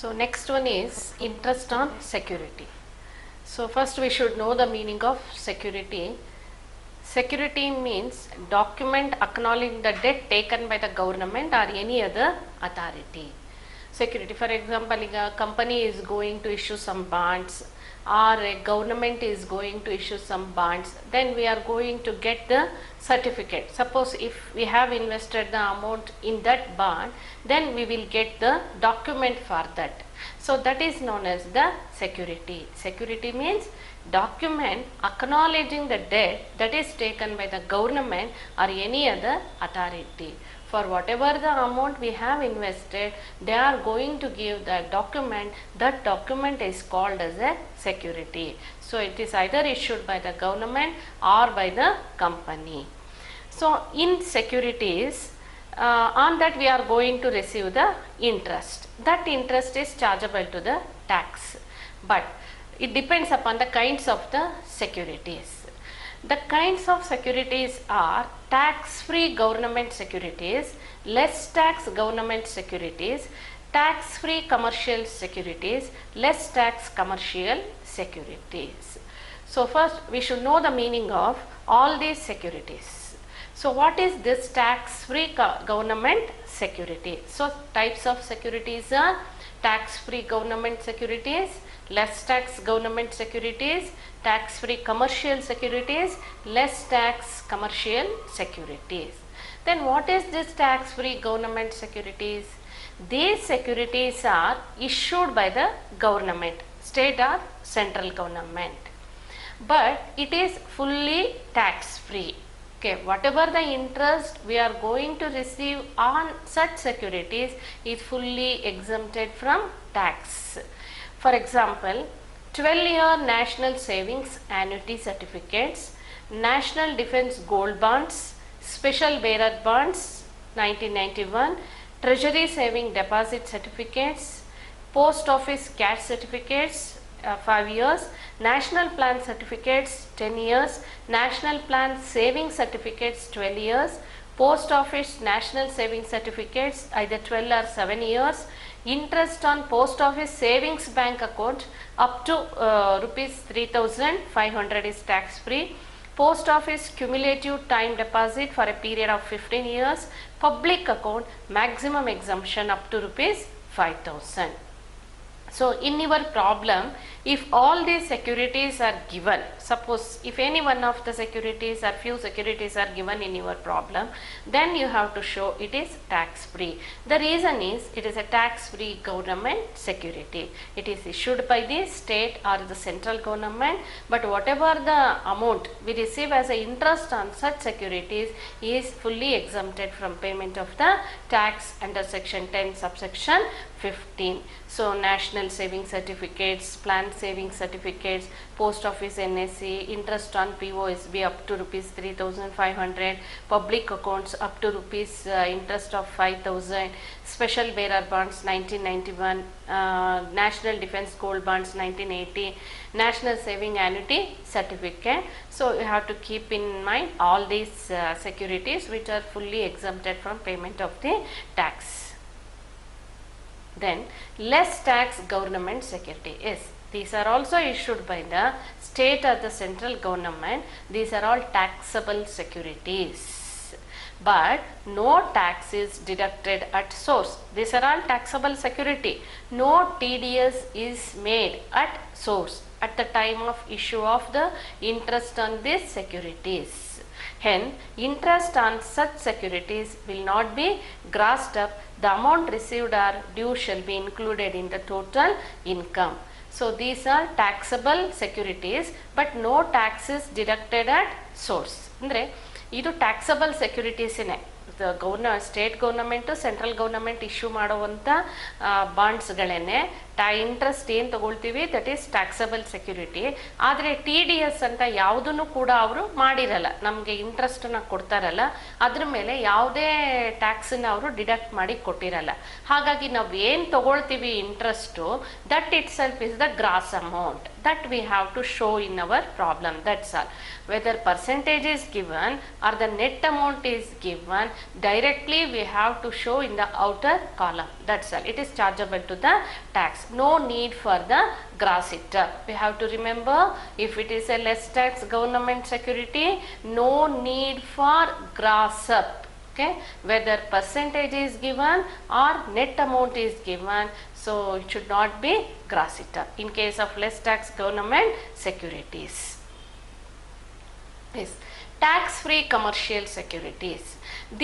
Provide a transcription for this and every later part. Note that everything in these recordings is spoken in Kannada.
So next one is interest on security. So first we should know the meaning of security. Security means document acknowledging the debt taken by the government or any other authority. Security, for example, a company is going to issue some bonds or a government is going to issue some bonds, then we are going to get the certificate. Suppose if we have invested the amount in that bond, then we will get the document for that. So that is known as the security. Security means document acknowledging the debt that is taken by the government or any other authority. For whatever the amount we have invested, they are going to give the document. That document is called as a security. So it is either issued by the government or by the company. So in securities, on that we are going to receive the interest. That interest is chargeable to the tax, but it depends upon the kinds of the securities. The kinds of securities are tax-free government securities, less tax government securities, tax-free commercial securities, less tax commercial securities. So first we should know the meaning of all these securities. So what is this tax-free government security? So types of securities are tax-free government securities, less tax government securities, tax-free commercial securities, less tax commercial securities. Then what is this tax-free government securities? These securities are issued by the government, state or central government, but it is fully tax-free. Okay, whatever the interest we are going to receive on such securities is fully exempted from tax. For example, 12-year National Savings Annuity Certificates, National Defence Gold Bonds, Special Bearer Bonds 1991, Treasury Saving Deposit Certificates, Post Office Cash Certificates 5 years, National Plan Certificates 10 years, National Plan Saving Certificates 12 years, Post Office National Saving Certificates either 12 or 7 years, interest on Post Office Savings Bank account up to rupees 3,500 is tax free, Post Office cumulative time deposit for a period of 15 years, public account maximum exemption up to rupees 5,000. So in your problem, if all these securities are given, suppose if any one of the securities or few securities are given in your problem, then you have to show it is tax free. The reason is it is a tax free government security. It is issued by the state or the central government, but whatever the amount we receive as a interest on such securities is fully exempted from payment of the tax under section 10 subsection 15. So National Saving Certificates, Plan Saving Certificates, Post Office NSC, interest on POSB up to rupees 3,500, public accounts up to rupees interest of 5,000, Special Bearer Bonds 1991, National Defence Gold Bonds 1980, National Saving Annuity Certificate. So you have to keep in mind all these securities which are fully exempted from payment of the tax. Then less tax government security. Yes, these are also issued by the state or the central government. These are all taxable securities, but no tax is deducted at source. These are all taxable security. No TDS is made at source at the time of issue of the interest on these securities. Hence, interest on such securities will not be grossed up. The amount received or due shall be included in the total income. So these are taxable securities, but no tax is deducted at source. Andre idu taxable securities ine the government, state government, central government issue ಮಾಡುವಂತ ಬಾಂಡ್ಸ್ ಗಳನ್ನೇ ಇಂಟ್ರೆಸ್ಟ್ ಏನು ತಗೊಳ್ತೀವಿ ದಟ್ ಈಸ್ ಟ್ಯಾಕ್ಸಬಲ್ ಸೆಕ್ಯೂರಿಟಿ. ಆದರೆ TDS ಅಂತ ಯಾವುದನ್ನು ಕೂಡ ಅವರು ಮಾಡಿರಲ್ಲ, ನಮಗೆ ಇಂಟ್ರೆಸ್ಟನ್ನು ಕೊಡ್ತಾರಲ್ಲ ಅದ್ರ ಮೇಲೆ ಯಾವುದೇ ಟ್ಯಾಕ್ಸನ್ನು ಅವರು ಡಿಡಕ್ಟ್ ಮಾಡಿ ಕೊಟ್ಟಿರಲ್ಲ. ಹಾಗಾಗಿ ನಾವು ಏನು ತಗೊಳ್ತೀವಿ interest that itself is the gross amount. that we have to show in our problem. That's all. Whether percentage is given or the net amount is given, directly we have to show in the outer column. That's all. It is chargeable to the tax. No need for the gross it up. We have to remember, if it is a less tax government security, no need for gross up. Okay, whether percentage is given or net amount is given, so it should not be gross it up in case of less tax government securities. Yes, tax free commercial securities.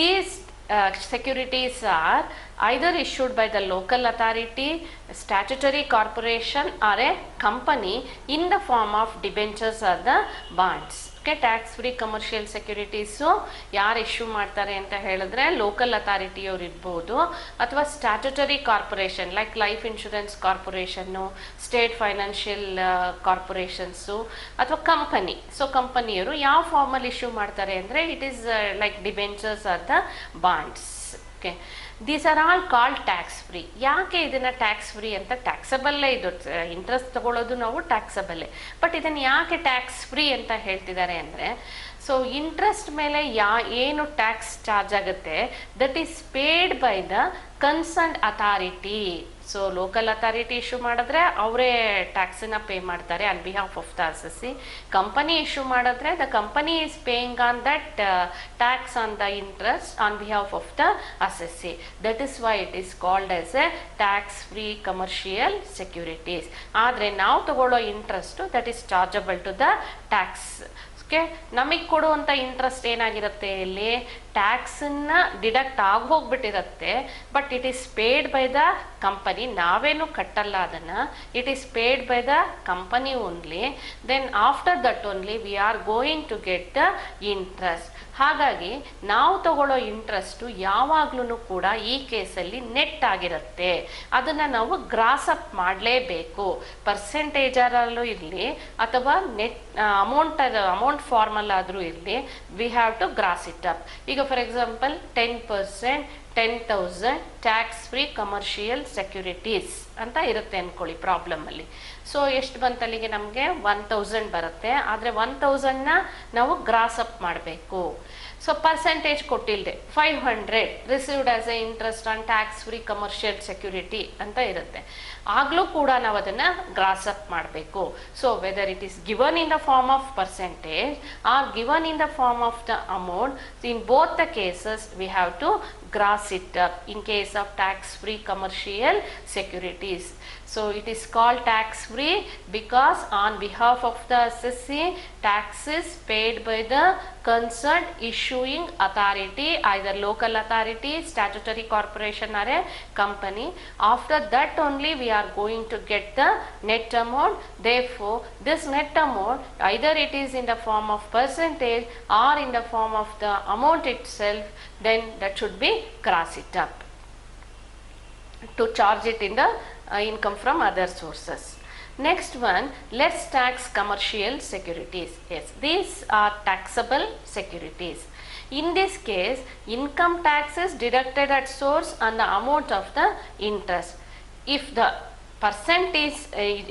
These securities are either issued by the local authority, statutory corporation or a company in the form of debentures or the bonds. Okay, tax free commercial securities ಯಾರು ಇಶ್ಯೂ ಮಾಡ್ತಾರೆ ಅಂತ ಹೇಳಿದ್ರೆ ಲೋಕಲ್ ಅಥಾರಿಟಿಯವ್ರು ಇರ್ಬೋದು, ಅಥವಾ statutory corporation like life insurance corporation, state financial corporations, ಅಥವಾ ಕಂಪನಿ. ಸೊ ಕಂಪನಿಯವರು ಯಾವ ಫಾರ್ಮಲ್ಲಿ ಇಶ್ಯೂ ಮಾಡ್ತಾರೆ ಅಂದರೆ it is like debentures or the bonds. Okay, these are all called tax free. ಯಾಕೆ ಇದನ್ನು ಟ್ಯಾಕ್ಸ್ ಫ್ರೀ ಅಂತ? ಟ್ಯಾಕ್ಸಬಲ್ಲೇ ಇದು, ಇಂಟ್ರೆಸ್ಟ್ ತಗೊಳ್ಳೋದು ನಾವು ಟ್ಯಾಕ್ಸಬಲ್ಲೇ, ಬಟ್ ಇದನ್ನು ಯಾಕೆ ಟ್ಯಾಕ್ಸ್ ಫ್ರೀ ಅಂತ ಹೇಳ್ತಿದ್ದಾರೆ ಅಂದರೆ, ಸೊ ಇಂಟ್ರೆಸ್ಟ್ ಮೇಲೆ ಏನು ಟ್ಯಾಕ್ಸ್ ಚಾರ್ಜ್ ಆಗುತ್ತೆ that is paid by the concerned authority. So local authority issue ಮಾಡಿದ್ರೆ ಅವರೇ ಟ್ಯಾಕ್ಸನ್ನು ಪೇ ಮಾಡ್ತಾರೆ on behalf of the assessee. Company issue ಮಾಡಿದ್ರೆ the company is paying on that tax on the interest on behalf of the assessee. That is why it is called as a tax free commercial securities. ಆದರೆ ನಾವು ತಗೊಳ್ಳೋ interest that is chargeable to the tax. Okay, ನಮಗೆ ಕೊಡುವಂಥ ಇಂಟ್ರೆಸ್ಟ್ ಏನಾಗಿರುತ್ತೆ, ಇಲ್ಲಿ ಟ್ಯಾಕ್ಸನ್ನು ಡಿಡಕ್ಟ್ ಆಗೋಗ್ಬಿಟ್ಟಿರುತ್ತೆ, but it is paid by the company. ನಾವೇನು ಕಟ್ಟಲ್ಲ ಅದನ್ನು, it is paid by the company only. Then after that only we are going to get the interest. ಹಾಗಾಗಿ ನಾವು ತಗೊಳ್ಳೋ ಇಂಟ್ರೆಸ್ಟು ಯಾವಾಗ್ಲೂ ಕೂಡ ಈ ಕೇಸಲ್ಲಿ ನೆಟ್ ಆಗಿರುತ್ತೆ. ಅದನ್ನು ನಾವು ಗ್ರಾಸ್ ಅಪ್ ಮಾಡಲೇಬೇಕು. ಪರ್ಸೆಂಟೇಜರಲ್ಲೂ ಇರಲಿ ಅಥವಾ ನೆಟ್ ಅಮೌಂಟ್ ಫಾರ್ಮಲ್ ಆದರೂ ಇರಲಿ, we have to gross it up. ಈಗ for example 10%, 10,000 tax free commercial securities ಅಂತ ಇರುತ್ತೆ ಅಂದ್ಕೊಳ್ಳಿ ಪ್ರಾಬ್ಲಮಲ್ಲಿ. ಸೊ ಎಷ್ಟು ಬಂತಲ್ಲಿಗೆ ನಮಗೆ 1,000 ಬರುತ್ತೆ. ಆದರೆ 1,000ನ ನಾವು ಗ್ರಾಸ್ ಅಪ್ ಮಾಡಬೇಕು. ಸೊ ಪರ್ಸೆಂಟೇಜ್ ಕೊಟ್ಟಿಲ್ಲದೆ 500 received as a interest on tax free commercial security ಅಂತ ಇರುತ್ತೆ. ಆಗಲೂ ಕೂಡ ನಾವು ಅದನ್ನು ಗ್ರಾಸ್ ಅಪ್ ಮಾಡಬೇಕು. So whether it is given in the form of percentage or given in the form of the amount, in both the cases we have to gross it up in case of tax free commercial securities. So it is called tax free because on behalf of the assessee, tax is paid by the concerned issuing authority, either local authority, statutory corporation or a company. After that only we are going to get the net amount. Therefore this net amount, either it is in the form of percentage or in the form of the amount itself, then that should be gross it up to charge it in the income from other sources. Next one, less tax commercial securities. Yes, these are taxable securities. In this case, income tax is deducted at source on the amount of the interest. If the percent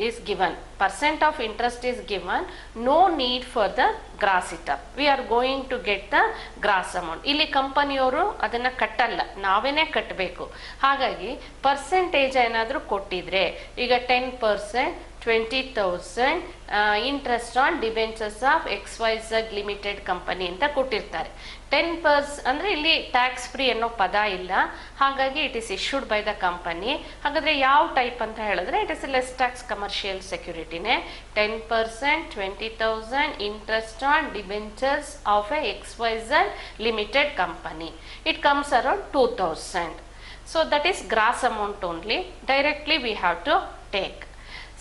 is given, percent of interest is given, no need for the gross it up. We are going to get the gross amount. ಇಲ್ಲಿ ಕಂಪನಿಯವರು ಅದನ್ನು ಕಟ್ಟಲ್ಲ, ನಾವೇನೇ ಕಟ್ಟಬೇಕು. ಹಾಗಾಗಿ ಪರ್ಸೆಂಟೇಜ್ ಏನಾದರೂ ಕೊಟ್ಟಿದ್ರೆ, ಈಗ 10%, 20,000 interest on debentures of XYZ limited company ಅಂತ ಕೊಟ್ಟಿರ್ತಾರೆ. 10% ಅಂದರೆ ಇಲ್ಲಿ ಟ್ಯಾಕ್ಸ್ ಫ್ರೀ ಅನ್ನೋ ಪದ ಇಲ್ಲ, ಹಾಗಾಗಿ it is issued by the company. ಹಾಗಾದರೆ ಯಾವ ಟೈಪ್ ಅಂತ ಹೇಳಿದ್ರೆ it is less tax commercial ಸೆಕ್ಯೂರಿಟಿನೇ. 10%, 20,000 interest on debentures of a XYZ limited company. It comes around 2,000. So that is gross amount only. Directly we have to take.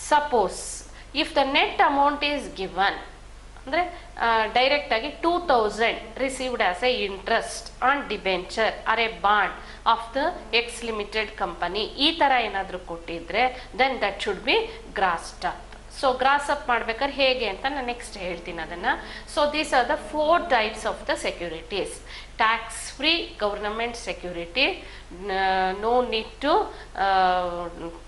Suppose if the net amount is given, ಅಂದರೆ ಡೈರೆಕ್ಟ್ ಆಗಿ 2,000 received as a interest on debenture or a bond of the X limited company, ಈ ಥರ ಏನಾದರೂ ಕೊಟ್ಟಿದ್ರೆ then that should be grossed up. So gross up ಮಾಡ್ಬೇಕಾದ್ರೆ ಹೇಗೆ ಅಂತ ನಾನು ನೆಕ್ಸ್ಟ್ ಹೇಳ್ತೀನಿ ಅದನ್ನು. So these are the 4 types of the securities. Tax free government security, no need to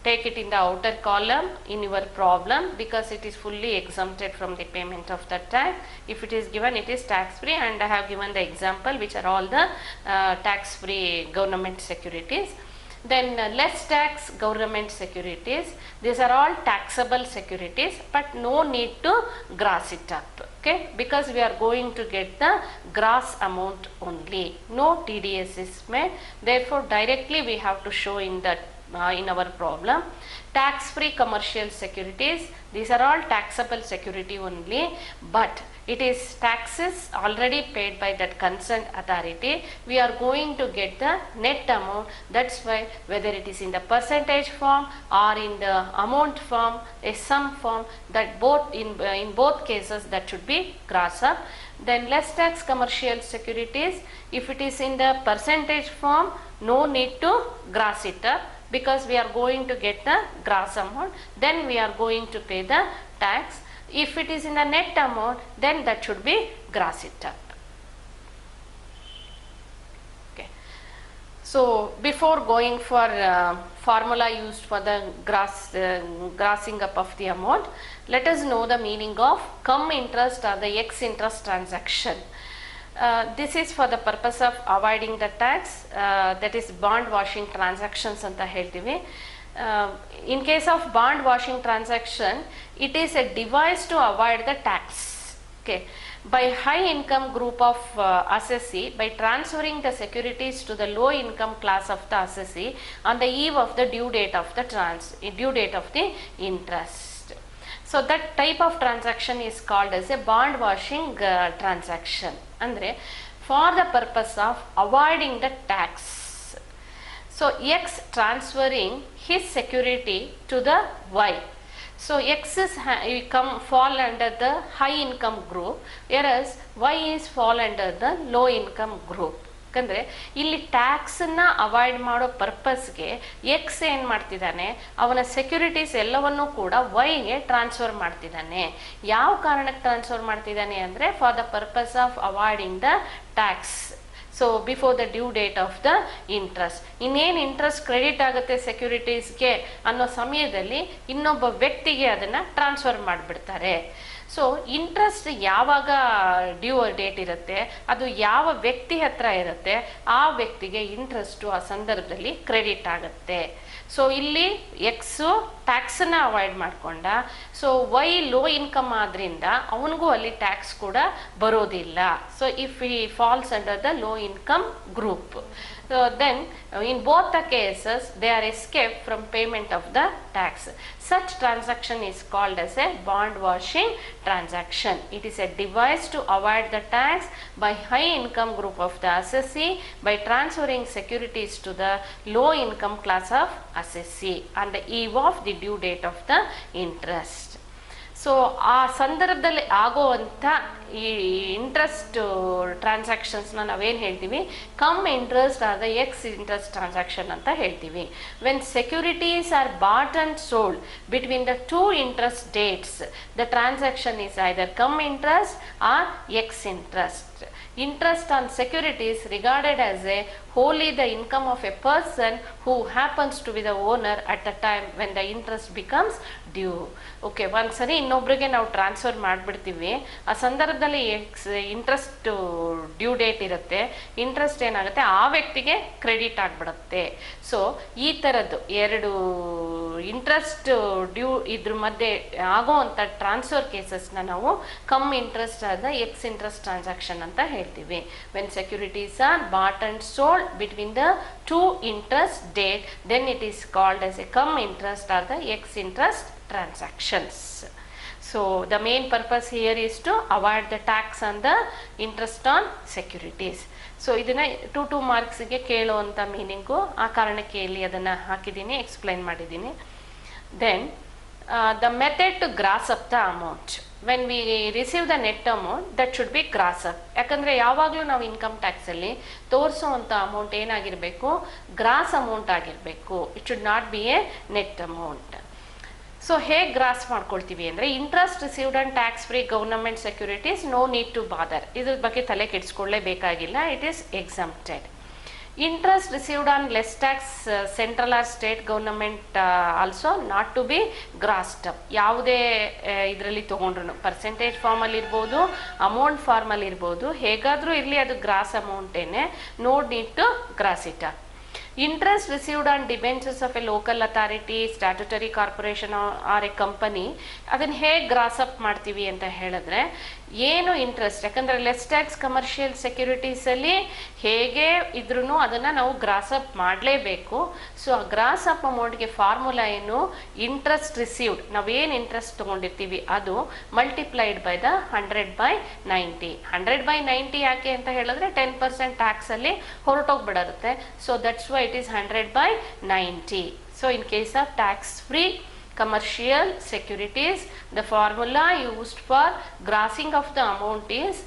take it in the outer column in your problem because it is fully exempted from the payment of the tax. If it is given, it is tax free, and I have given the example which are all the tax free government securities. Then less tax government securities, these are all taxable securities but no need to gross it up, okay, because we are going to get the gross amount only, no TDS is made, therefore directly we have to show in that in our problem. Tax free commercial securities, these are all taxable security only, but it is taxes already paid by that concerned authority. We are going to get the net amount. That's why whether it is in the percentage form or in the amount form, a sum form, that both in both cases that should be gross up. Then less tax commercial securities, if it is in the percentage form, no need to gross it up because we are going to get the gross amount, then we are going to pay the tax. If it is in the net amount, then that should be gross it up. Okay. So before going for formula used for the grossing up of the amount, let us know the meaning of cum interest or the ex interest transaction. This is for the purpose of avoiding the tax, that is bond washing transactions anta heltivi. In case of bond washing transaction, it is a device to avoid the tax, okay, by high income group of assessee by transferring the securities to the low income class of the assessee on the eve of the due date of the interest. So that type of transaction is called as a bond washing transaction. Andre for the purpose of avoiding the tax. So X transferring his security to the Y. So X is fall under the high income group, whereas Y is fall under the low income group. ಯಾಕಂದರೆ ಇಲ್ಲಿ ಟ್ಯಾಕ್ಸನ್ನು ಅವಾಯ್ಡ್ ಮಾಡೋ ಪರ್ಪಸ್ಗೆ ಎಕ್ಸ್ ಏನು ಮಾಡ್ತಿದ್ದಾನೆ, ಅವನ ಸೆಕ್ಯೂರಿಟೀಸ್ ಎಲ್ಲವನ್ನೂ ಕೂಡ ವೈಗೆ ಟ್ರಾನ್ಸ್ಫರ್ ಮಾಡ್ತಿದ್ದಾನೆ. ಯಾವ ಕಾರಣಕ್ಕೆ ಟ್ರಾನ್ಸ್ಫರ್ ಮಾಡ್ತಿದ್ದಾನೆ ಅಂದರೆ for the purpose of avoiding the tax. So before the due date of the interest, ಇನ್ನೇನು ಇಂಟ್ರೆಸ್ಟ್ ಕ್ರೆಡಿಟ್ ಆಗುತ್ತೆ ಸೆಕ್ಯೂರಿಟೀಸ್ಗೆ ಅನ್ನೋ ಸಮಯದಲ್ಲಿ ಇನ್ನೊಬ್ಬ ವ್ಯಕ್ತಿಗೆ ಅದನ್ನು ಟ್ರಾನ್ಸ್ಫರ್ ಮಾಡಿಬಿಡ್ತಾರೆ. ಸೊ ಇಂಟ್ರೆಸ್ಟ್ ಯಾವಾಗ ಡ್ಯೂ ಡೇಟ್ ಇರುತ್ತೆ, ಅದು ಯಾವ ವ್ಯಕ್ತಿ ಹತ್ರ ಇರುತ್ತೆ, ಆ ವ್ಯಕ್ತಿಗೆ ಇಂಟ್ರೆಸ್ಟು ಆ ಸಂದರ್ಭದಲ್ಲಿ ಕ್ರೆಡಿಟ್ ಆಗುತ್ತೆ. ಸೊ ಇಲ್ಲಿ ಎಕ್ಸು ಟ್ಯಾಕ್ಸನ್ನು ಅವಾಯ್ಡ್ ಮಾಡಿಕೊಂಡ, ಸೊ ವೈ ಲೋ ಇನ್ಕಮ್ ಆದ್ರಿಂದ ಅವನಿಗೂ ಅಲ್ಲಿ ಟ್ಯಾಕ್ಸ್ ಕೂಡ ಬರೋದಿಲ್ಲ. So if he falls under the low income group, then in both the cases they are escaped from payment of the tax. Such transaction is called as a bond washing transaction. It is a device to avoid the tax by high income group of the assessee by transferring securities to the low income class of assessee on the eve of the due date of the interest. So ಆ ಸಂದರ್ಭದಲ್ಲಿ ಆಗೋವಂಥ ಈ ಇಂಟ್ರೆಸ್ಟ್ ಟ್ರಾನ್ಸಾಕ್ಷನ್ಸ್ನ ನಾವೇನು ಹೇಳ್ತೀವಿ, cum interest or the ex interest transaction ಅಂತ ಹೇಳ್ತೀವಿ. When securities are bought and sold between the two interest dates, the transaction is either cum interest or ex interest. Interest on securities regarded as a wholly the income of a person who happens to be the owner at the time when the interest becomes due. Okay, ಒಂದ್ಸರಿ ಇನ್ನೊಬ್ರಿಗೆ ನಾವು ಟ್ರಾನ್ಸ್ಫರ್ ಮಾಡಿಬಿಡ್ತೀವಿ, ಆ ಸಂದರ್ಭದಲ್ಲಿ ಇಂಟ್ರೆಸ್ಟ್ ಡ್ಯೂ ಡೇಟ್ ಇರುತ್ತೆ, ಇಂಟ್ರೆಸ್ಟ್ ಏನಾಗುತ್ತೆ ಆ ವ್ಯಕ್ತಿಗೆ ಕ್ರೆಡಿಟ್ ಆಗಿಬಿಡುತ್ತೆ. ಸೊ ಈ ಥರದ್ದು ಎರಡು ಇಂಟ್ರೆಸ್ಟ್ ಡ್ಯೂ ಇದ್ರ ಮಧ್ಯೆ ಆಗೋವಂಥ ಟ್ರಾನ್ಸ್ಫರ್ ಕೇಸಸ್ನ ನಾವು ಕಮ್ ಇಂಟ್ರೆಸ್ಟ್ ಆದ ಎಕ್ಸ್ ಇಂಟ್ರೆಸ್ಟ್ ಟ್ರಾನ್ಸಾಕ್ಷನ್ ಅಂತ ಹೇಳ್ತೀವಿ. When securities are bought and sold between the two interest date, then it is called as a cum interest or the ex interest transactions. So the main purpose here is to avoid the tax on the interest on securities. So ಇದನ್ನು 2 ಮಾರ್ಕ್ಸ್ಗೆ ಕೇಳುವಂಥ ಮೀನಿಂಗು, ಆ ಕಾರಣಕ್ಕೆ ಇಲ್ಲಿ ಅದನ್ನು ಹಾಕಿದ್ದೀನಿ, ಎಕ್ಸ್ಪ್ಲೈನ್ ಮಾಡಿದ್ದೀನಿ. Then the method to gross up the amount. When we receive the net amount that should be grossed up. ಯಾಕಂದರೆ ಯಾವಾಗಲೂ ನಾವು ಇನ್ಕಮ್ ಟ್ಯಾಕ್ಸಲ್ಲಿ ತೋರಿಸೋವಂಥ ಅಮೌಂಟ್ ಏನಾಗಿರಬೇಕು, ಗ್ರಾಸ್ ಅಮೌಂಟ್ ಆಗಿರಬೇಕು. It should not be a net amount. So ಹೇಗೆ ಗ್ರಾಸ್ ಮಾಡ್ಕೊಳ್ತೀವಿ ಅಂದರೆ interest received on tax free government securities no need to bother, ಇದ್ರ ಬಗ್ಗೆ ತಲೆ ಕೆಡಿಸ್ಕೊಳ್ಳೇಬೇಕಾಗಿಲ್ಲ, it is exempted. Interest received on less tax central R state government also not to be grossed up. ಯಾವುದೇ ಇದರಲ್ಲಿ ತೊಗೊಂಡ್ರು ಪರ್ಸೆಂಟೇಜ್ ಫಾರ್ಮಲ್ಲಿ ಇರ್ಬೋದು, ಅಮೌಂಟ್ ಫಾರ್ಮಲ್ಲಿ ಇರ್ಬೋದು, ಹೇಗಾದರೂ ಇರಲಿ ಅದು ಗ್ರಾಸ್ ಅಮೌಂಟೇನೆ, no need to gross it up. Interest received on debentures of a local authority, statutory corporation or a company, ಅದನ್ನು ಹೇಗೆ ಗ್ರಾಸ್ ಅಪ್ ಮಾಡ್ತೀವಿ ಅಂತ ಹೇಳಿದ್ರೆ ಏನು ಇಂಟ್ರೆಸ್ಟ್, ಯಾಕಂದರೆ ಲೆಸ್ ಟ್ಯಾಕ್ಸ್ ಕಮರ್ಷಿಯಲ್ ಸೆಕ್ಯೂರಿಟೀಸಲ್ಲಿ ಹೇಗೆ ಇದ್ರೂ ಅದನ್ನು ನಾವು ಗ್ರಾಸ್ ಅಪ್ ಮಾಡಲೇಬೇಕು. ಸೊ ಆ ಗ್ರಾಸ್ ಅಪ್ ಅಮೌಂಟ್ಗೆ ಫಾರ್ಮುಲಾ ಏನು, ಇಂಟ್ರೆಸ್ಟ್ ರಿಸೀವ್ಡ್, ನಾವೇನು ಇಂಟ್ರೆಸ್ಟ್ ತೊಗೊಂಡಿರ್ತೀವಿ ಅದು ಮಲ್ಟಿಪ್ಲೈಡ್ ಬೈ ದ 100/90. 100/90 ಯಾಕೆ ಅಂತ ಹೇಳಿದ್ರೆ 10% ಟ್ಯಾಕ್ಸಲ್ಲಿ ಹೊರಟೋಗ್ಬಿಡುತ್ತೆ. So that's why it is 100/90. So in case of tax free commercial securities, the formula used for grossing of the amount is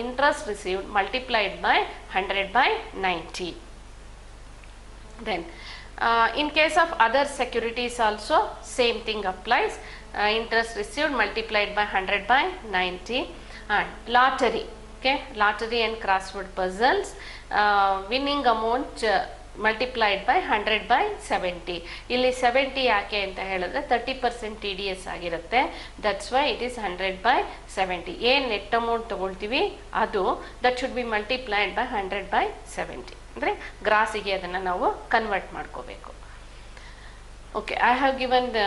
interest received multiplied by 100/90. Then in case of other securities also same thing applies, interest received multiplied by 100/90. And lottery, okay, lottery and crossword puzzles, winning amount multiplied by 100/70. ಇಲ್ಲಿ 70 ಯಾಕೆ ಅಂತ ಹೇಳಿದ್ರೆ 30% TDS ಆಗಿರುತ್ತೆ, ದಟ್ಸ್ ವೈ ಇಟ್ ಈಸ್ 100/70. ಏನು ನೆಟ್ ಅಮೌಂಟ್ ತೊಗೊಳ್ತೀವಿ ಅದು that should B multiplied by 100/70. ಅಂದರೆ ಗ್ರಾಸಿಗೆ ಅದನ್ನು ನಾವು ಕನ್ವರ್ಟ್ ಮಾಡ್ಕೋಬೇಕು. Okay, I have given the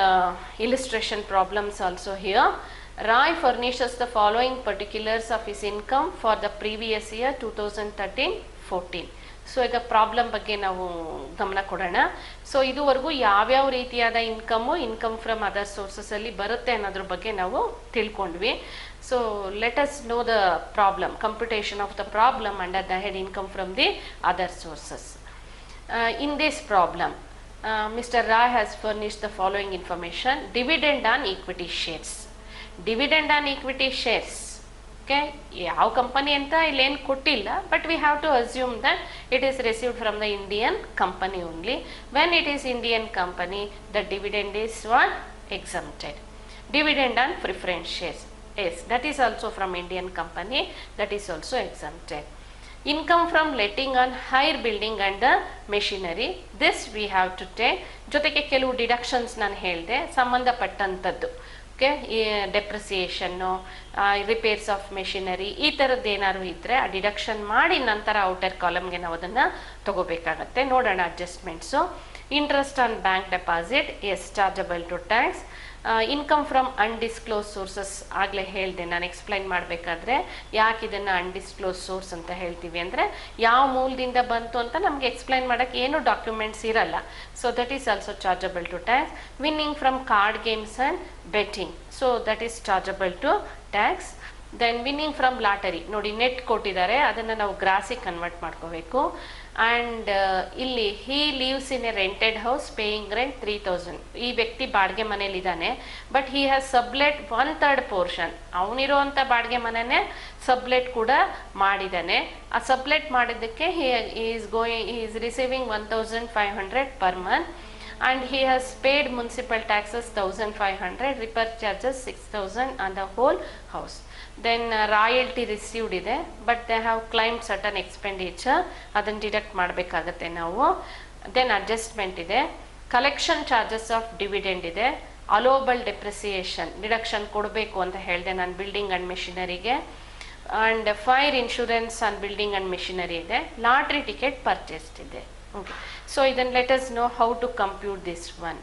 illustration problems also here. Rai furnishes the following particulars of his income for the previous year 2013-14. So ಈಗ ಪ್ರಾಬ್ಲಮ್ ಬಗ್ಗೆ ನಾವು ಗಮನ ಕೊಡೋಣ. ಸೊ ಇದುವರೆಗೂ ಯಾವ್ಯಾವ ರೀತಿಯಾದ ಇನ್ಕಮ್ ಫ್ರಮ್ ಅದರ್ ಸೋರ್ಸಸಲ್ಲಿ ಬರುತ್ತೆ ಅನ್ನೋದ್ರ ಬಗ್ಗೆ ನಾವು ತಿಳ್ಕೊಂಡ್ವಿ. So let us know the problem, computation of the problem under the head income from the other sources. In this problem Mr. Rai has furnished the following information. Dividend on equity shares. Dividend on equity shares. Okay, ಯಾವ ಕಂಪನಿ ಅಂತ ಇಲ್ಲೇನು ಕೊಟ್ಟಿಲ್ಲ, but we have to assume that it is received from the Indian company only. When it is Indian company the dividend is what exempted. Dividend on preference shares, yes, that is also from Indian company, that is also exempted. Income from letting on hire building and the machinery, this we have to take. ಜೊತೆಗೆ ಕೆಲವು ಡಿಡಕ್ಷನ್ಸ್ ನಾನು ಹೇಳಿದೆ ಸಂಬಂಧಪಟ್ಟಂಥದ್ದು. Okay, depreciation, repairs of machinery, ಈ ಥರದ್ದು ಏನಾದ್ರು ಇದ್ದರೆ ಆ ಡಿಡಕ್ಷನ್ ಮಾಡಿ ನಂತರ ಔಟರ್ ಕಾಲಮ್ಗೆ ನಾವು ಅದನ್ನು ತಗೋಬೇಕಾಗತ್ತೆ. ನೋಡೋಣ adjustments. Interest on bank deposit, yes, chargeable to tax. Income from undisclose sources, ಆಗಲೇ ಹೇಳಿದೆ ನಾನು ಎಕ್ಸ್ಪ್ಲೈನ್ ಮಾಡಬೇಕಾದ್ರೆ ಯಾಕೆ ಇದನ್ನು ಅನ್ಡಿಸ್ಕ್ಲೋಸ್ ಸೋರ್ಸ್ ಅಂತ ಹೇಳ್ತೀವಿ ಅಂದರೆ ಯಾವ ಮೂಲದಿಂದ ಬಂತು ಅಂತ ನಮಗೆ ಎಕ್ಸ್ಪ್ಲೈನ್ ಮಾಡೋಕ್ಕೆ ಏನು ಡಾಕ್ಯುಮೆಂಟ್ಸ್ ಇರಲ್ಲ. So that is also chargeable to tax. Winning from card games and betting, so that is chargeable to tax. Then winning from lottery, ನೋಡಿ ನೆಟ್ ಕೊಟ್ಟಿದ್ದಾರೆ, ಅದನ್ನು ನಾವು ಗ್ರಾಸಿಗೆ ಕನ್ವರ್ಟ್ ಮಾಡ್ಕೋಬೇಕು. ಆ್ಯಂಡ್ ಇಲ್ಲಿ he leaves in a rented house paying rent 3000. ಈ ವ್ಯಕ್ತಿ ಬಾಡಿಗೆ ಮನೇಲಿದ್ದಾನೆ, but he has sublet 1/3 portion. ಅವನಿರೋವಂಥ ಬಾಡಿಗೆ ಮನೆಯೇ ಸಬ್ಲೆಟ್ ಕೂಡ ಮಾಡಿದ್ದಾನೆ. ಆ ಸಬ್ಲೆಟ್ ಮಾಡಿದ್ದಕ್ಕೆ he is receiving 1500 per month. And he has paid municipal taxes 1500, repair charges 6000 on the whole house. Then royalty received ಇದೆ, but they have claimed certain expenditure, ಅದನ್ನು ಡಿಡಕ್ಟ್ ಮಾಡಬೇಕಾಗತ್ತೆ ನಾವು. ದೆನ್ ಅಡ್ಜಸ್ಟ್ಮೆಂಟ್ ಇದೆ, ಕಲೆಕ್ಷನ್ ಚಾರ್ಜಸ್ ಆಫ್ ಡಿವಿಡೆಂಡ್ ಇದೆ, ಅಲೋಬಲ್ ಡೆಪ್ರಿಸಿಯೇಷನ್ ಡಿಡಕ್ಷನ್ ಕೊಡಬೇಕು ಅಂತ ಹೇಳಿದೆ ನಾನು ಬಿಲ್ಡಿಂಗ್ ಆ್ಯಂಡ್ ಮೆಷಿನರಿಗೆ. And fire insurance on building and machinery ಇದೆ, ಲಾಟ್ರಿ ಟಿಕೆಟ್ ಪರ್ಚೇಸ್ಡ್ ಇದೆ. Okay, so then let us know how to compute this one.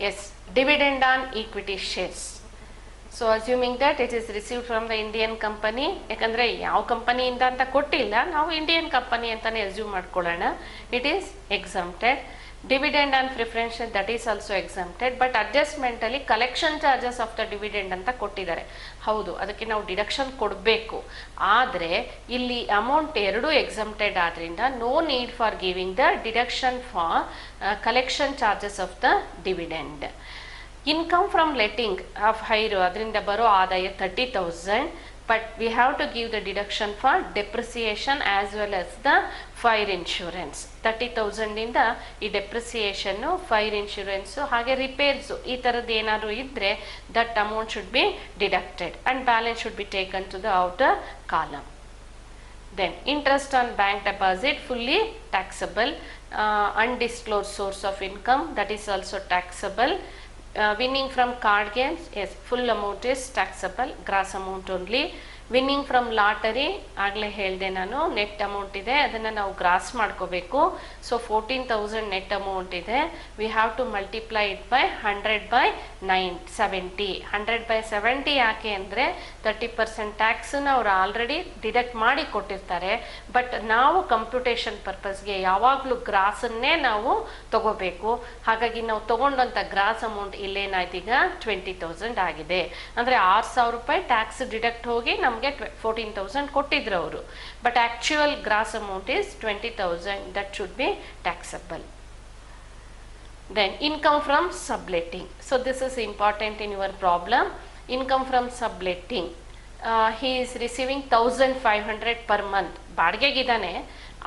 Yes, dividend on equity shares. So assuming that it is received from the Indian company, ಯಾಕಂದರೆ ಯಾವ ಕಂಪನಿಯಿಂದ ಅಂತ ಕೊಟ್ಟಿಲ್ಲ, ನಾವು ಇಂಡಿಯನ್ ಕಂಪನಿ ಅಂತಲೇ ಅಸ್ಯೂಮ್ ಮಾಡ್ಕೊಳ್ಳೋಣ, it is exempted. Dividend on preferential, that is also exempted. But ಅಡ್ಜಸ್ಟ್ಮೆಂಟಲ್ಲಿ collection charges of the dividend ಅಂತ ಕೊಟ್ಟಿದ್ದಾರೆ, ಹೌದು, ಅದಕ್ಕೆ ನಾವು ಡಿಡಕ್ಷನ್ ಕೊಡಬೇಕು. ಆದರೆ ಇಲ್ಲಿ ಅಮೌಂಟ್ ಎರಡೂ ಎಕ್ಸಮ್ಪ್ಟೆಡ್ ಆದ್ದರಿಂದ no need for giving the deduction for collection charges of the dividend. Income from letting of hire, ಅದರಿಂದ ಬರೋ ಆದಾಯ 30,000, but we have to give the deduction for depreciation as well as the fire insurance 30,000 ಇಂದ ಈ ಡೆಪ್ರಿಸಿಯೇಷನ್ನು, ಫೈರ್ ಇನ್ಶೂರೆನ್ಸು, ಹಾಗೆ ರಿಪೇರ್ಸು ಈ ಥರದ್ದು ಏನಾದರೂ ಇದ್ದರೆ that amount should be deducted and balance should be taken to the outer column. Then interest on bank deposit fully taxable, undisclosed source of income, that is also taxable. Winning from card games, yes, full amount is taxable, gross amount only. Winning from lottery ಆಗಲೇ ಹೇಳಿದೆ ನಾನು, ನೆಟ್ ಅಮೌಂಟ್ ಇದೆ, ಅದನ್ನು ನಾವು ಗ್ರಾಸ್ ಮಾಡ್ಕೋಬೇಕು. ಸೊ 14,000 ನೆಟ್ ಅಮೌಂಟ್ ಇದೆ. We have to multiply it by 100/70. 100/70 ಯಾಕೆ ಅಂದರೆ 30% ಟ್ಯಾಕ್ಸನ್ನು ಅವ್ರು ಆಲ್ರೆಡಿ ಡಿಡಕ್ಟ್ ಮಾಡಿ ಕೊಟ್ಟಿರ್ತಾರೆ. ಬಟ್ ನಾವು ಕಂಪ್ಯೂಟೇಷನ್ ಪರ್ಪಸ್ಗೆ ಯಾವಾಗಲೂ ಗ್ರಾಸನ್ನೇ ನಾವು ತಗೋಬೇಕು. ಹಾಗಾಗಿ ನಾವು ತಗೊಂಡಂಥ ಗ್ರಾಸ್ ಅಮೌಂಟ್ ಇಲ್ಲೇನಾಯ್ತು, ಈಗ 20,000 ಆಗಿದೆ. ಅಂದರೆ 6,000 ರೂಪಾಯಿ ಟ್ಯಾಕ್ಸ್ ಡಿಡಕ್ಟ್ ಹೋಗಿ ನಮ್ಗೆ 14,000 ಕೊಟ್ಟಿದ್ರು ಅವರು. But actual gross amount is 20,000, that should be taxable. Then income from subletting. So this is important in your problem. Income from subletting. He is receiving 1,500 per month. ಬಾಡಿಗೆಗಿದ್ದಾನೆ,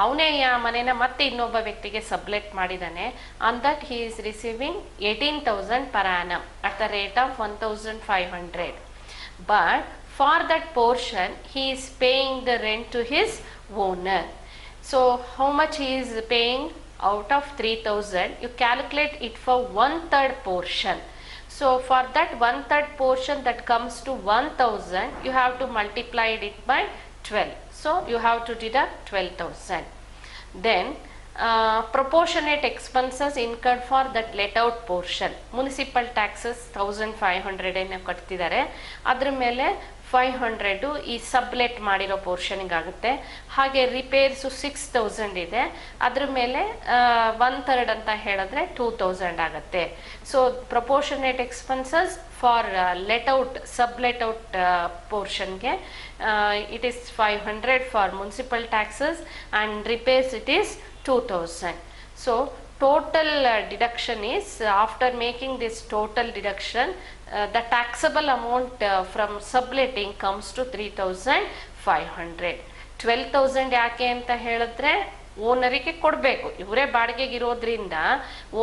ಅವನೇ ಮನೇನ ಮತ್ತೆ ಇನ್ನೊಬ್ಬ ವ್ಯಕ್ತಿಗೆ ಸಬ್ಲೆಟ್ ಮಾಡಿದ್ದಾನೆ. On that he is receiving 18,000 per annum at the rate of 1,500. But for that portion he is paying the rent to his owner. So how much he is paying out of 3,000? You calculate it for 1/3 portion. So for that 1/3 portion that comes to 1,000, you have to multiply it by 12. So you have to deduct 12,000. Then proportionate expenses incurred for that let out portion. Municipal taxes 1,500 ಏನು ಕಟ್ತಿದ್ದಾರೆ, ಅದ್ರ ಮೇಲೆ 500 ಈ ಸಬ್ಲೆಟ್ ಮಾಡಿರೋ ಪೋರ್ಷನ್ಗೆ ಆಗುತ್ತೆ. ಹಾಗೆ ರಿಪೇರ್ಸು 6,000 ಇದೆ, ಅದ್ರ ಮೇಲೆ 1/3 ಅಂತ ಹೇಳಿದ್ರೆ 2,000 ಆಗುತ್ತೆ. ಸೊ proportionate expenses for let out, sub let out ಪೋರ್ಷನ್ಗೆ it is 500 for municipal taxes and repairs it is 2,000. So total deduction is, after making this total deduction, the taxable amount from subletting comes to 3,500. 12,000 ಯಾಕೆ ಅಂತ ಹೇಳಿದ್ರೆ ಓನರಿಗೆ ಕೊಡಬೇಕು, ಇವರೇ ಬಾಡಿಗೆಗೆ ಇರೋದ್ರಿಂದ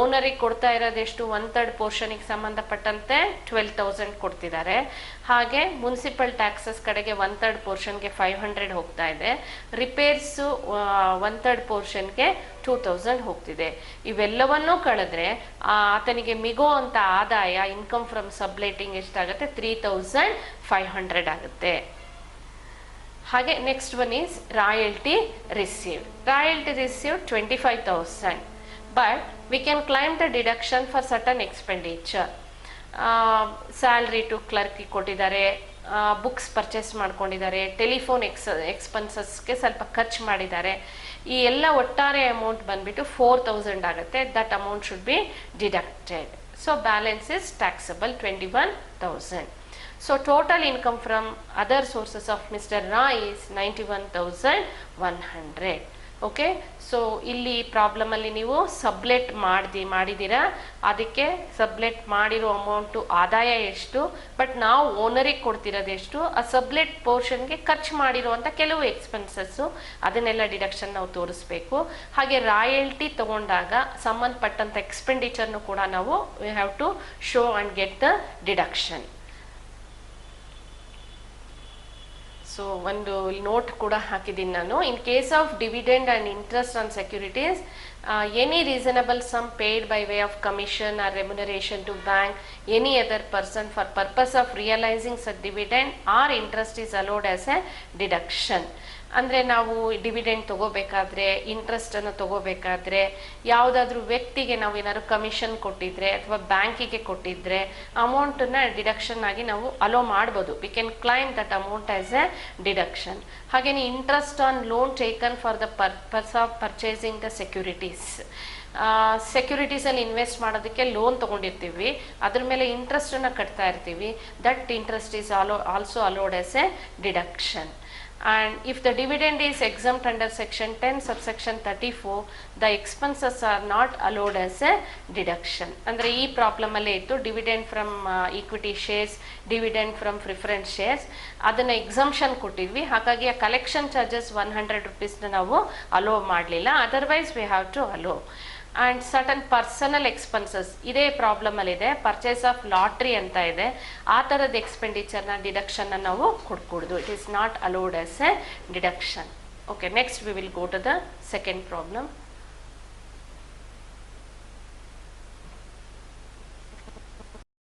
ಓನರಿಗೆ ಕೊಡ್ತಾ ಇರೋದೆಷ್ಟು, 1/3 ಪೋರ್ಷನಿಗೆ ಸಂಬಂಧಪಟ್ಟಂತೆ 12,000 ಕೊಡ್ತಿದ್ದಾರೆ. ಹಾಗೆ ಮುನ್ಸಿಪಲ್ ಟ್ಯಾಕ್ಸಸ್ ಕಡೆಗೆ 1/3 ಪೋರ್ಷನ್ಗೆ 500 ಹೋಗ್ತಾ ಇದೆ, ರಿಪೇರ್ಸು 1/3 ಪೋರ್ಷನ್ಗೆ 2,000 ಹೋಗ್ತಿದೆ. ಇವೆಲ್ಲವನ್ನೂ ಕಳೆದ್ರೆ ಆತನಿಗೆ ಮಿಗೋ ಅಂತ ಆದಾಯ, ಇನ್ಕಮ್ ಫ್ರಮ್ ಸಬ್ಲೆಟಿಂಗ್ ಎಷ್ಟಾಗುತ್ತೆ, 3,500 ಆಗುತ್ತೆ. ಹಾಗೆ next one is royalty received. Royalty received 25,000, but we can claim the deduction for certain expenditure. Salary to ಕ್ಲರ್ಕಿಗೆ ಕೊಟ್ಟಿದ್ದಾರೆ, ಬುಕ್ಸ್ ಪರ್ಚೇಸ್ ಮಾಡ್ಕೊಂಡಿದ್ದಾರೆ, ಟೆಲಿಫೋನ್ ಎಕ್ಸ್ಪೆನ್ಸಸ್ಗೆ ಸ್ವಲ್ಪ ಖರ್ಚು ಮಾಡಿದ್ದಾರೆ. ಈ ಎಲ್ಲ ಒಟ್ಟಾರೆ ಅಮೌಂಟ್ ಬಂದ್ಬಿಟ್ಟು 4,000 ಆಗುತ್ತೆ. That amount should be deducted. So balance is taxable 21,000. So total income from other sources of Mr. Rai is 91,100. Okay, so ಇಲ್ಲಿ ಪ್ರಾಬ್ಲಮಲ್ಲಿ ನೀವು ಸಬ್ಲೆಟ್ ಮಾಡಿದ್ದೀರಾ, ಅದಕ್ಕೆ ಸಬ್ಲೆಟ್ ಮಾಡಿರೋ ಅಮೌಂಟು ಆದಾಯ ಎಷ್ಟು, ಬಟ್ ನಾವು ಓನರಿಗೆ ಕೊಡ್ತಿರೋದು ಎಷ್ಟು, ಆ ಸಬ್ಲೆಟ್ ಪೋರ್ಷನ್ಗೆ ಖರ್ಚು ಮಾಡಿರೋವಂಥ ಕೆಲವು ಎಕ್ಸ್ಪೆನ್ಸಸ್ಸು, ಅದನ್ನೆಲ್ಲ ಡಿಡಕ್ಷನ್ ನಾವು ತೋರಿಸ್ಬೇಕು. ಹಾಗೆ ರಾಯಲ್ಟಿ ತಗೊಂಡಾಗ ಸಂಬಂಧಪಟ್ಟಂಥ ಎಕ್ಸ್ಪೆಂಡಿಚರ್ನು ಕೂಡ ನಾವು we have to show and get the deduction. So ಒಂದು ನೋಟ್ ಕೂಡ ಹಾಕಿದ್ದೀನಿ ನಾನು. In case of dividend and interest on securities, any reasonable sum paid by way of commission or remuneration to bank any other person for purpose of realising such dividend or interest is allowed as a deduction. ಅಂದರೆ ನಾವು ಡಿವಿಡೆಂಡ್ ತಗೋಬೇಕಾದ್ರೆ, ಇಂಟ್ರೆಸ್ಟನ್ನು ತಗೋಬೇಕಾದ್ರೆ, ಯಾವುದಾದ್ರೂ ವ್ಯಕ್ತಿಗೆ ನಾವು ಏನಾದ್ರು ಕಮಿಷನ್ ಕೊಟ್ಟಿದ್ರೆ ಅಥವಾ ಬ್ಯಾಂಕಿಗೆ ಕೊಟ್ಟಿದ್ರೆ ಅಮೌಂಟನ್ನು ಡಿಡಕ್ಷನ್ ಆಗಿ ನಾವು ಅಲೋ ಮಾಡ್ಬೋದು. We can claim that amount as a deduction. ಹಾಗೆಯೇ interest on loan taken for the purpose of purchasing the securities. ಸೆಕ್ಯೂರಿಟೀಸಲ್ಲಿ ಇನ್ವೆಸ್ಟ್ ಮಾಡೋದಕ್ಕೆ ಲೋನ್ ತೊಗೊಂಡಿರ್ತೀವಿ, ಅದ್ರ ಮೇಲೆ ಇಂಟ್ರೆಸ್ಟನ್ನು ಕಟ್ತಾ ಇರ್ತೀವಿ. That interest is also allowed as a deduction. and if the dividend is exempt under section 10 subsection 34, the expenses are not allowed as a deduction. ಅಂದರೆ ಈ ಪ್ರಾಬ್ಲಮ್ ಅಲ್ಲೇ ಇತ್ತು, dividend from equity shares, dividend from preference shares, ಅದನ್ನ ಎಕ್ಸಂಪ್ಷನ್ ಕೊಟ್ಟಿದ್ವಿ. ಹಾಗಾಗಿ ಆ ಕಲೆಕ್ಷನ್ ಚಾರ್ಜಸ್ 100 rupeesನ ನಾವು ಅಲೋ ಮಾಡಲಿಲ್ಲ. Otherwise we have to allow. And certain personal expenses ಇದೇ ಪ್ರಾಬ್ಲಮ್ ಅಲ್ಲಿ ಇದೆ. ಪರ್ಚೇಸ್ ಆಫ್ ಲಾಟ್ರಿ ಅಂತ ಇದೆ, ಆ ಥರದ ಎಕ್ಸ್ಪೆಂಡಿಚರ್ನ ಡಿಡಕ್ಷನ್ನ ನಾವು ಕೊಡ್ಕೊಡ್ದು. It is not allowed as a deduction. Okay, next we will go to the second problem.